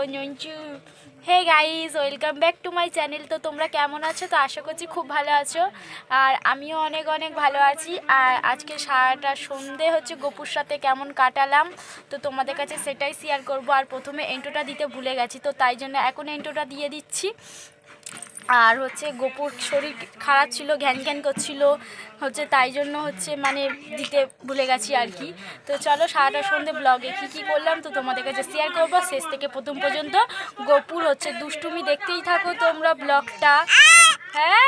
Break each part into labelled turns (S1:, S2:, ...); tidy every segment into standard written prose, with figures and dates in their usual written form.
S1: Hey guys, welcome back to my channel. তো তোমরা কেমন আছো? তো আশা করছি খুব ভালো আছো, আর আমিও অনেক অনেক ভালো আছি। আর আজকে সারাটা সন্ধে হচ্ছে গপুর সাথে কেমন কাটালাম তো তোমাদের কাছে সেটাই শেয়ার করব। আর প্রথমে এন্ট্রোটা দিতে ভুলে গেছি, তো তাই জন্য এখন এন্ট্রোটা দিয়ে দিচ্ছি। আর হচ্ছে গপুর শরীর খারাপ ছিল, ঘ্যান ঘ্যান করছিল হচ্ছে, তাই জন্য হচ্ছে মানে দিতে ভুলে গেছি আর কি। তো চলো সারাটা সন্ধে ব্লগে কী কী করলাম তো তোমাদের কাছে শেয়ার করবো, শেষ থেকে প্রথম পর্যন্ত। গপুর হচ্ছে দুষ্টুমি দেখতেই থাকো তোমরা ব্লগটা। হ্যাঁ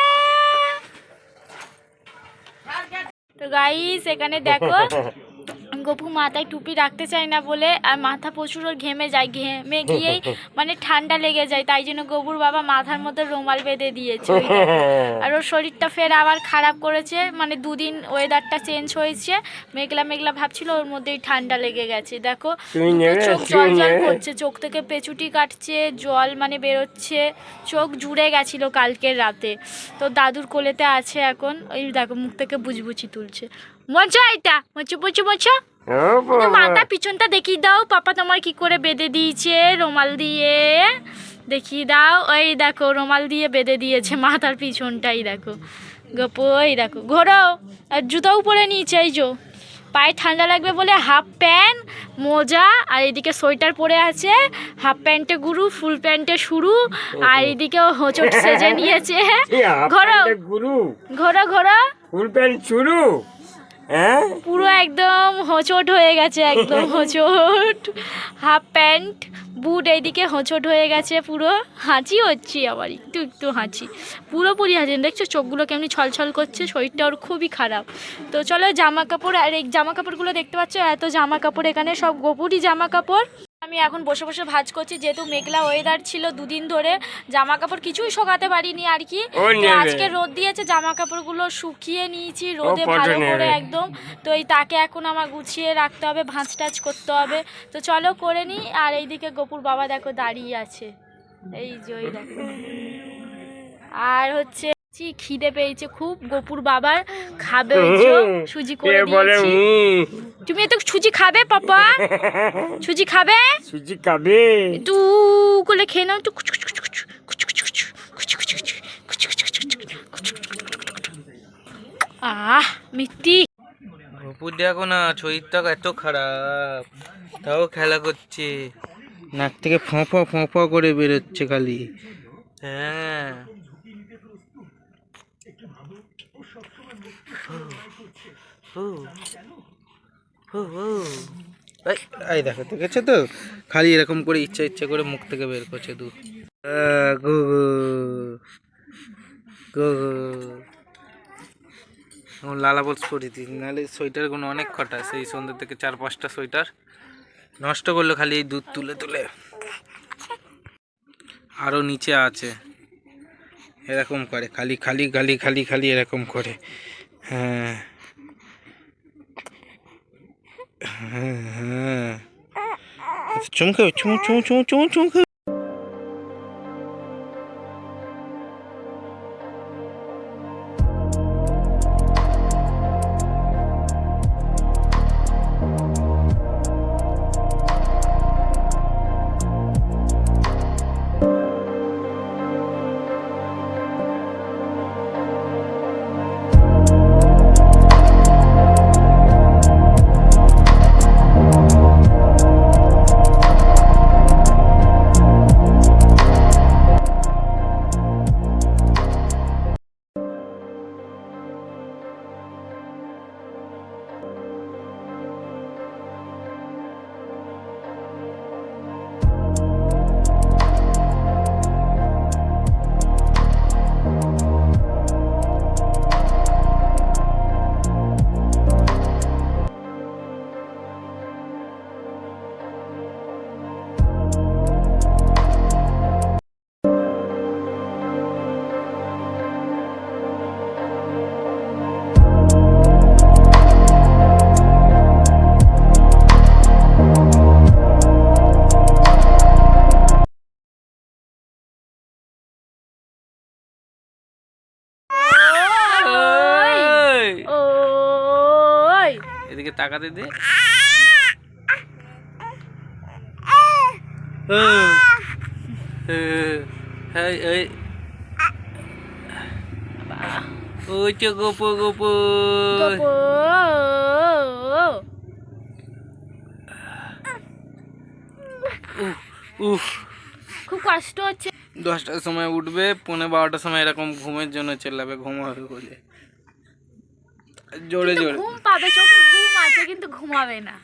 S1: তো গাইস, এখানে দেখো গপু মাথায় টুপি রাখতে চায় না বলে, আর মাথা প্রচুর ওর ঘেমে যায়, ঘেমে গিয়েই মানে ঠান্ডা লেগে যায়, তাই জন্য গপুর বাবা মাথার মধ্যে রুমাল বেঁধে দিয়েছে। আর ওর শরীরটা ফের আবার খারাপ করেছে, মানে দুদিন ওয়েদারটা চেঞ্জ হয়েছে, মেঘলা মেঘলা ভাবছিল, ওর মধ্যেই ঠান্ডা লেগে গেছে। দেখো চোখ জল জল করছে, চোখ থেকে পেচুটি কাটছে, জল মানে বেরোচ্ছে, চোখ জুড়ে গেছিলো কালকের রাতে। তো দাদুর কোলেতে আছে এখন, ওই দেখো মুখ থেকে বুঝবুঝি তুলছে। মজা এটা মোচো মোচো মোচো, মাথা পিছনটা দেখিয়ে দাও, পাপা তোমার কি করে বেঁধে দিয়েছে রুমাল দিয়ে, দেখিয়ে দাও। ওই দেখো রুমাল দিয়ে বেঁধে দিয়েছে মাথার পিছনটাই, দেখো গপু, ওই দেখো ঘোরো। আর জুতাও পরে নিয়েছে, এই যো পায়ে ঠান্ডা লাগবে বলে হাফ প্যান্ট, মোজা, আর এদিকে সোয়েটার পরে আছে, হাফ প্যান্টে গুরু, ফুল প্যান্টে শুরু, আর এদিকে হোঁচট সেজে নিয়েছে। ঘোরো ঘোরো ঘোরো,
S2: ফুল প্যান্ট শুরু, হ্যাঁ
S1: পুরো একদম হোঁচট হয়ে গেছে, একদম হোঁচট, হাফ প্যান্ট বুট, এইদিকে হোঁচট হয়ে গেছে পুরো। হাঁচি হচ্ছে আবার একটু একটু হাঁচি, পুরোপুরি হাঁচি, দেখছো চোখগুলো কেমনি ছলছল করছে, শরীরটা ওর খুবই খারাপ। তো চলো জামা কাপড়, আর এই জামা কাপড়গুলো দেখতে পাচ্ছ, এত জামা কাপড়, এখানে সব গপুরই জামা কাপড়। আমি এখন বসে বসে ভাঁজ করছি, যেহেতু মেঘলা ওয়েদার ছিল দুদিন ধরে, জামা কাপড় কিছুই শোকাতে পারিনি আর কি। তো আজকে রোদ দিয়েছে, জামা কাপড়গুলো শুকিয়ে নিয়েছি রোদে ভালো করে একদম। তো এই তাকে এখন আমার গুছিয়ে রাখতে হবে, ভাঁজ টাজ করতে হবে। তো চলো করে নিই। আর এইদিকে গপুর বাবা দেখো দাঁড়িয়ে আছে, এই যে ওই দেখো। আর হচ্ছে খিদে পেয়েছে খুব গপুর বাবার, খাবে ওই যে সুজি করে দিয়েছি। তুমি তো সুজি খাবে পাপা? সুজি খাবে?
S2: সুজি খাবে,
S1: একটু করে খেয়ে নাও একটু। আহ মিষ্টি।
S3: গপুর দেখো না, শরীরটা এত খারাপ, তাও খেলা করছে, নাক থেকে ফোঁফা ফোঁফা করে বেরোচ্ছে খালি। হ্যাঁ এই দেখো, দেখেছো তো, খালি এরকম করে ইচ্ছা ইচ্ছা করে মুখ থেকে বের করছে দুধ। গো গো গো, লালা বলস করে দিই, নাহলে সোয়েটারগুলো অনেক খটা, সেই সন্ধ্যে থেকে 4-5টা সোয়েটার নষ্ট করলো খালি এই দুধ তুলে তুলে। আরও নিচে আছে, এরকম করে খালি খালি খালি খালি খালি এরকম করে। হ্যাঁ হ্যাঁ হ্যাঁ, চুমকাবে, চুমু চুমু চুমু চুমু চুমকাবে। এদিকে তাকাতে দে। এই এই ওই তো গপু গপু
S1: গপু।
S3: উফ
S1: খুব কষ্ট হচ্ছে।
S3: 10টার সময় উঠবে, 11:30টার সময় এরকম ঘুমের জন্য চেল্লাবে, ঘুমাবে বলে জোরে
S1: কিন্তু
S3: জোরে।
S1: ঘুম পাবে, চোখে ঘুম আছে কিন্তু ঘুমাবে না।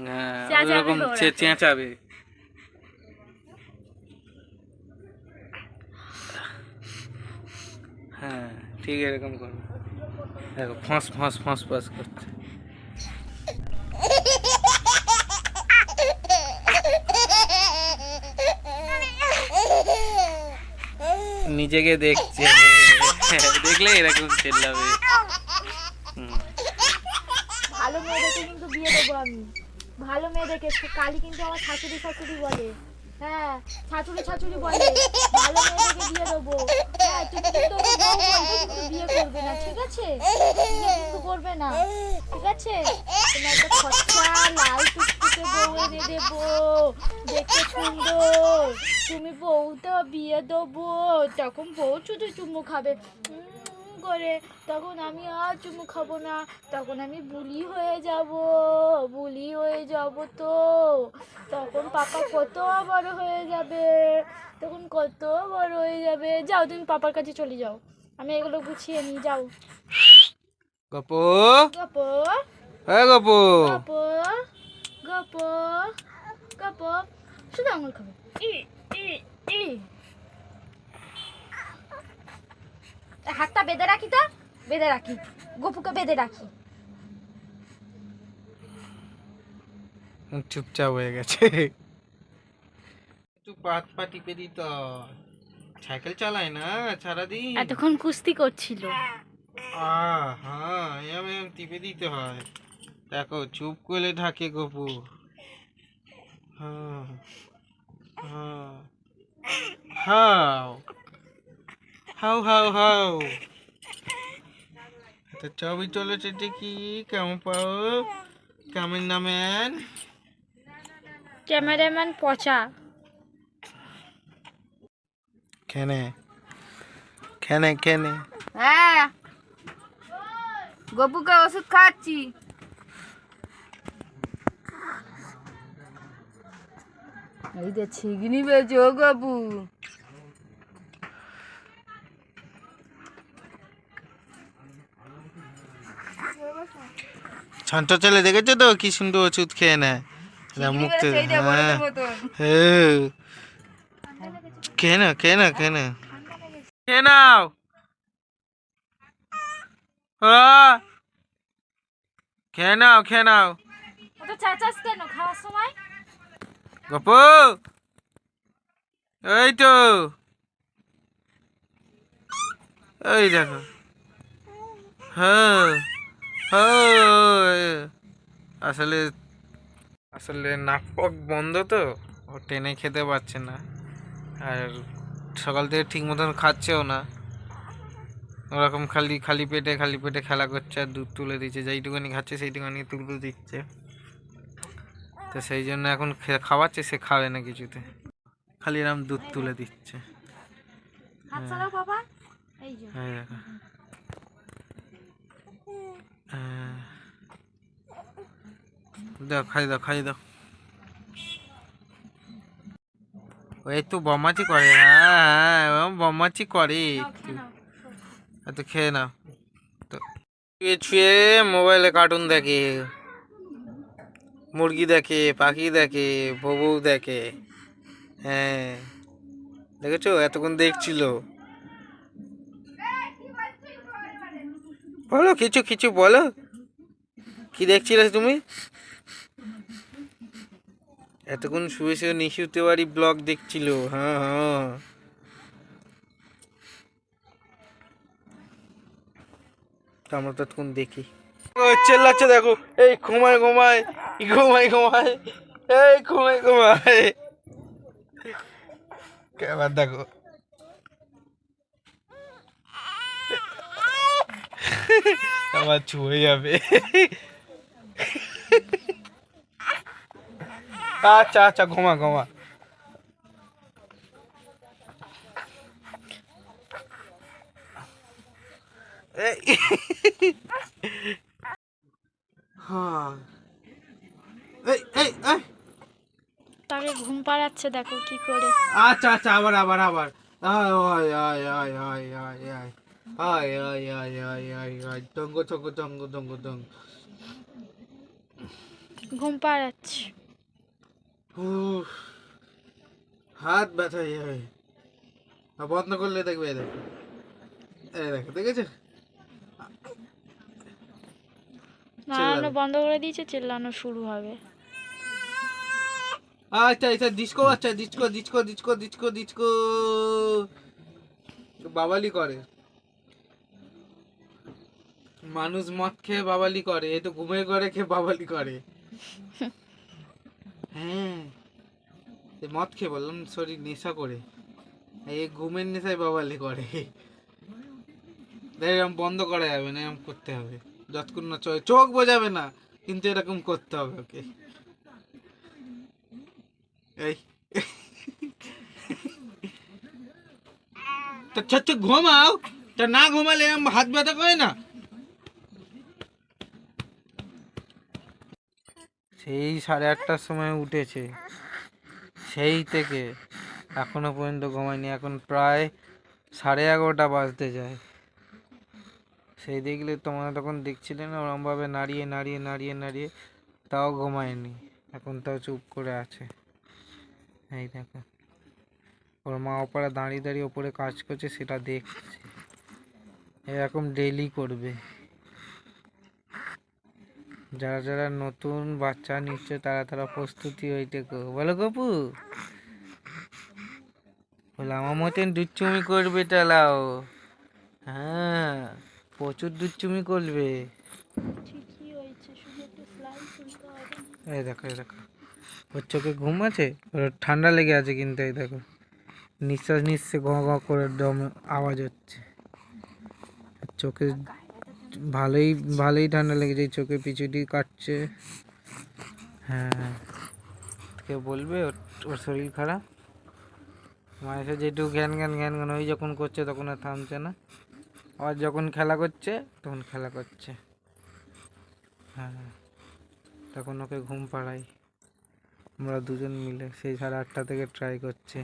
S3: হ্যাঁ
S1: চেঁচাবে
S3: ওরকম
S1: ওরা।
S3: চেঁচাবে। হ্যাঁ ঠিক এরকম করবে, দেখো ফাঁস ফাঁস ফাঁস ফাঁস করছে। নিজেকে দেখছে, দেখলে এরকম চেল্লাবে।
S1: ভালো মেয়ে দেখে কিন্তু বিয়ে দেবো আমি, ভালো মেয়ে দেখে। কালি কিন্তু আমার শাশুড়ি শাশুড়ি বলে, হ্যাঁ শাশুড়ি শাশুড়ি বলে, ভালো মেয়ে দেখে বিয়ে দেবো। হ্যাঁ তুমি কিন্তু ওকে বউ বলবে, কিন্তু বিয়ে করবে না, ঠিক আছে? বিয়ে কিন্তু করবে না, ঠিক আছে? তুমি একটা খরচা লাল টুকটুকে বউ এনে দেবো, দেখতে সুন্দর। তুমি বউটা বিয়ে দেবো, তখন বউ শুধু চুমু খাবে করে, তখন আমি আর চুমু খাবো না, তখন আমি বুলি হয়ে যাব, বুলি হয়ে যাব। তো তখন পাপা কত বড় হয়ে যাবে, তখন কত বড় হয়ে যাবে। যাও তুমি পাপার কাছে চলে যাও, আমি এগুলো গুছিয়ে নিই, যাও।
S3: গপু
S1: গপো
S3: হ্যাঁ গপু
S1: গপো গপো গপো, শুধু আঙুল খাবে। ই ই ই হাতটা বেঁধে রাখি, তো বেঁধে রাখি, গপুকে বেঁধে রাখি।
S3: চুপচাপ হয়ে গেছে। একটু পাত পা টিপে দিত, সাইকেল চালায় না সারাদিন।
S1: এতক্ষণ কুস্তি করছিল।
S3: হ্যাঁ এম এম টিপে দিতে হয়। দেখো চুপ করে থাকে গপু। হ্যাঁ হ্যাঁ হাও হাও হাও হাও। তো ছবি চলেছে দেখি কেমন পাও, কেমন নামেন
S1: ক্যামেরাম্যান পচা।
S3: কেনে কেনে কেনে।
S4: হ্যাঁ গপুকে ওষুধ খাচ্ছি। এই যে ছিগনি বেজে ও গপু।
S3: ছানটা চলে দেখেছো তো কি সুন্দর ওষুধ খেয়ে নেয় মুখ থেকে। হ্যাঁ হ্যাঁ খেয়ে নাও খেয়ে নাও খেয়ে নাও খেয়ে নাও। খেয়ে নাও খেয়ে নাও।
S1: ওটা চাচাস কেন খাওয়ার সময়?
S3: গপু এই তো এই দেখো। হ্যাঁ হ্যাঁ আসলে আসলে নাক পক বন্ধ তো, ও টেনে খেতে পারছে না, আর সকাল থেকে ঠিক মতন খাচ্ছেও না। ওরকম খালি খালি পেটে খেলা করছে, আর দুধ তুলে দিচ্ছে, যেইটুকুনি খাচ্ছে সেইটুকুনি তুলে দিচ্ছে। তো সেই জন্য এখন খাওয়াচ্ছে, সে খাবে না কিছুতে, খালি এরকম দুধ তুলে দিচ্ছে।
S1: হাত ছাড়াও বাবা, এই যে
S3: হ্যাঁ দেখো। দাও খাই দাও খাই দাও। ওই তো বমাচি করে, হ্যাঁ বমাচি করে একটু। তো খেয়ে নাও। তো শুয়ে শুয়ে মোবাইলে কার্টুন দেখে, মুরগি দেখে, পাখি দেখে, বউ দেখে। হ্যাঁ দেখেছো এতক্ষণ দেখছিল। বলো কিছু কিছু বলো, কি দেখছিলে তুমি? এতক্ষণ শুয়ে শুয়ে নিশুতে বাড়ি ব্লগ দেখছিল। হ্যাঁ হ্যাঁ আমরা ততক্ষণ দেখি। চেল্লাচ্ছে দেখো, এই ঘুমায় ঘুমায় ঘুমায় ঘুমায়, এই ঘুমায় ঘুমায়। এবার দেখো আবার ছুঁয়ে যাবে। আচ্ছা আচ্ছা ঘুমা ঘুমা। এই হ্যাঁ এই এই এই
S1: তাকে ঘুম পাড়াচ্ছে দেখো কি করে।
S3: আচ্ছা আচ্ছা আবার আবার আবার আয় আয় আয় আয় আয় আয় আয় আয় আয় আয় আয় আয় আয় টঙ্গ টঙ্গ টঙ্গ টঙ্গ টঙ্গ
S1: ঘুম পাড়াচ্ছে।
S3: উফ, হাত ব্যথা যাবে বন্ধ করলে দেখবে এই দেখো এই দেখো দেখেছো
S1: নাড়ানো বন্ধ করে দিয়েছে, চেল্লানো শুরু হবে।
S3: আচ্ছা আচ্ছা ডিস্কো আচ্ছা disco disco disco disco disco বাবালি করে মানুষ মদ খেয়ে বাবালি করে এ তো ঘুমের ঘরে খেয়ে বাবালি করে হ্যাঁ এ মদ খেয়ে বললাম শরীর নেশা করে এই ঘুমের নেশায় বাবালি করে এরকম বন্ধ করা যাবে না এরকম করতে হবে যতক্ষণ না চোখ বোঝাবে না কিন্তু এরকম করতে হবে ওকে এই তো ছোট্ট ঘুমাও তা না ঘুমালে এরকম হাত ব্যথা করে না সেই 8:30টার সময় উঠেছে সেই থেকে এখনো পর্যন্ত ঘুমায়নি এখন প্রায় 11:30 বাজতে যায় সেই দেখলে তোমরা তখন দেখছিলে না ওরমভাবে নাড়িয়ে নাড়িয়ে নাড়িয়ে নাড়িয়ে তাও ঘুমায়নি এখন তাও চুপ করে আছে এই দেখো ওর মা ওপরে দাঁড়িয়ে দাঁড়িয়ে ওপরে কাজ করছে সেটা দেখছে এরকম ডেইলি করবে যারা যারা নতুন বাচ্চা নিচ্ছে তারা তারা প্রস্তুতি হইতে বলো গপু বলে আমার মতন দুচ্চুমি করবে টালাও হ্যাঁ প্রচুর দুচ্চুমি করবে
S1: ঠিকই হয়েছে, শুধু একটু সেলাই তুলতে হবে।
S3: এই দেখো এই দেখো ওর চোখে ঘুম আছে ওর ঠান্ডা লেগে আছে কিন্তু এই দেখো নিঃশ্বাস নিচ্ছে ঘ ঘ করে দম আওয়াজ হচ্ছে চোখে ভালোই ভালোই ঠান্ডা লেগেছে চোখে পিছু দিয়ে কাটছে হ্যাঁ কে বলবে ওর শরীর খারাপ মায়ের সাথে যেটুকু জ্ঞান জ্ঞান জ্ঞান জ্ঞান ওই যখন করছে তখন আর থামছে না আর যখন খেলা করছে তখন খেলা করছে হ্যাঁ তখন ওকে ঘুম পাড়াই আমরা দুজন মিলে সেই 8:30 থেকে ট্রাই করছি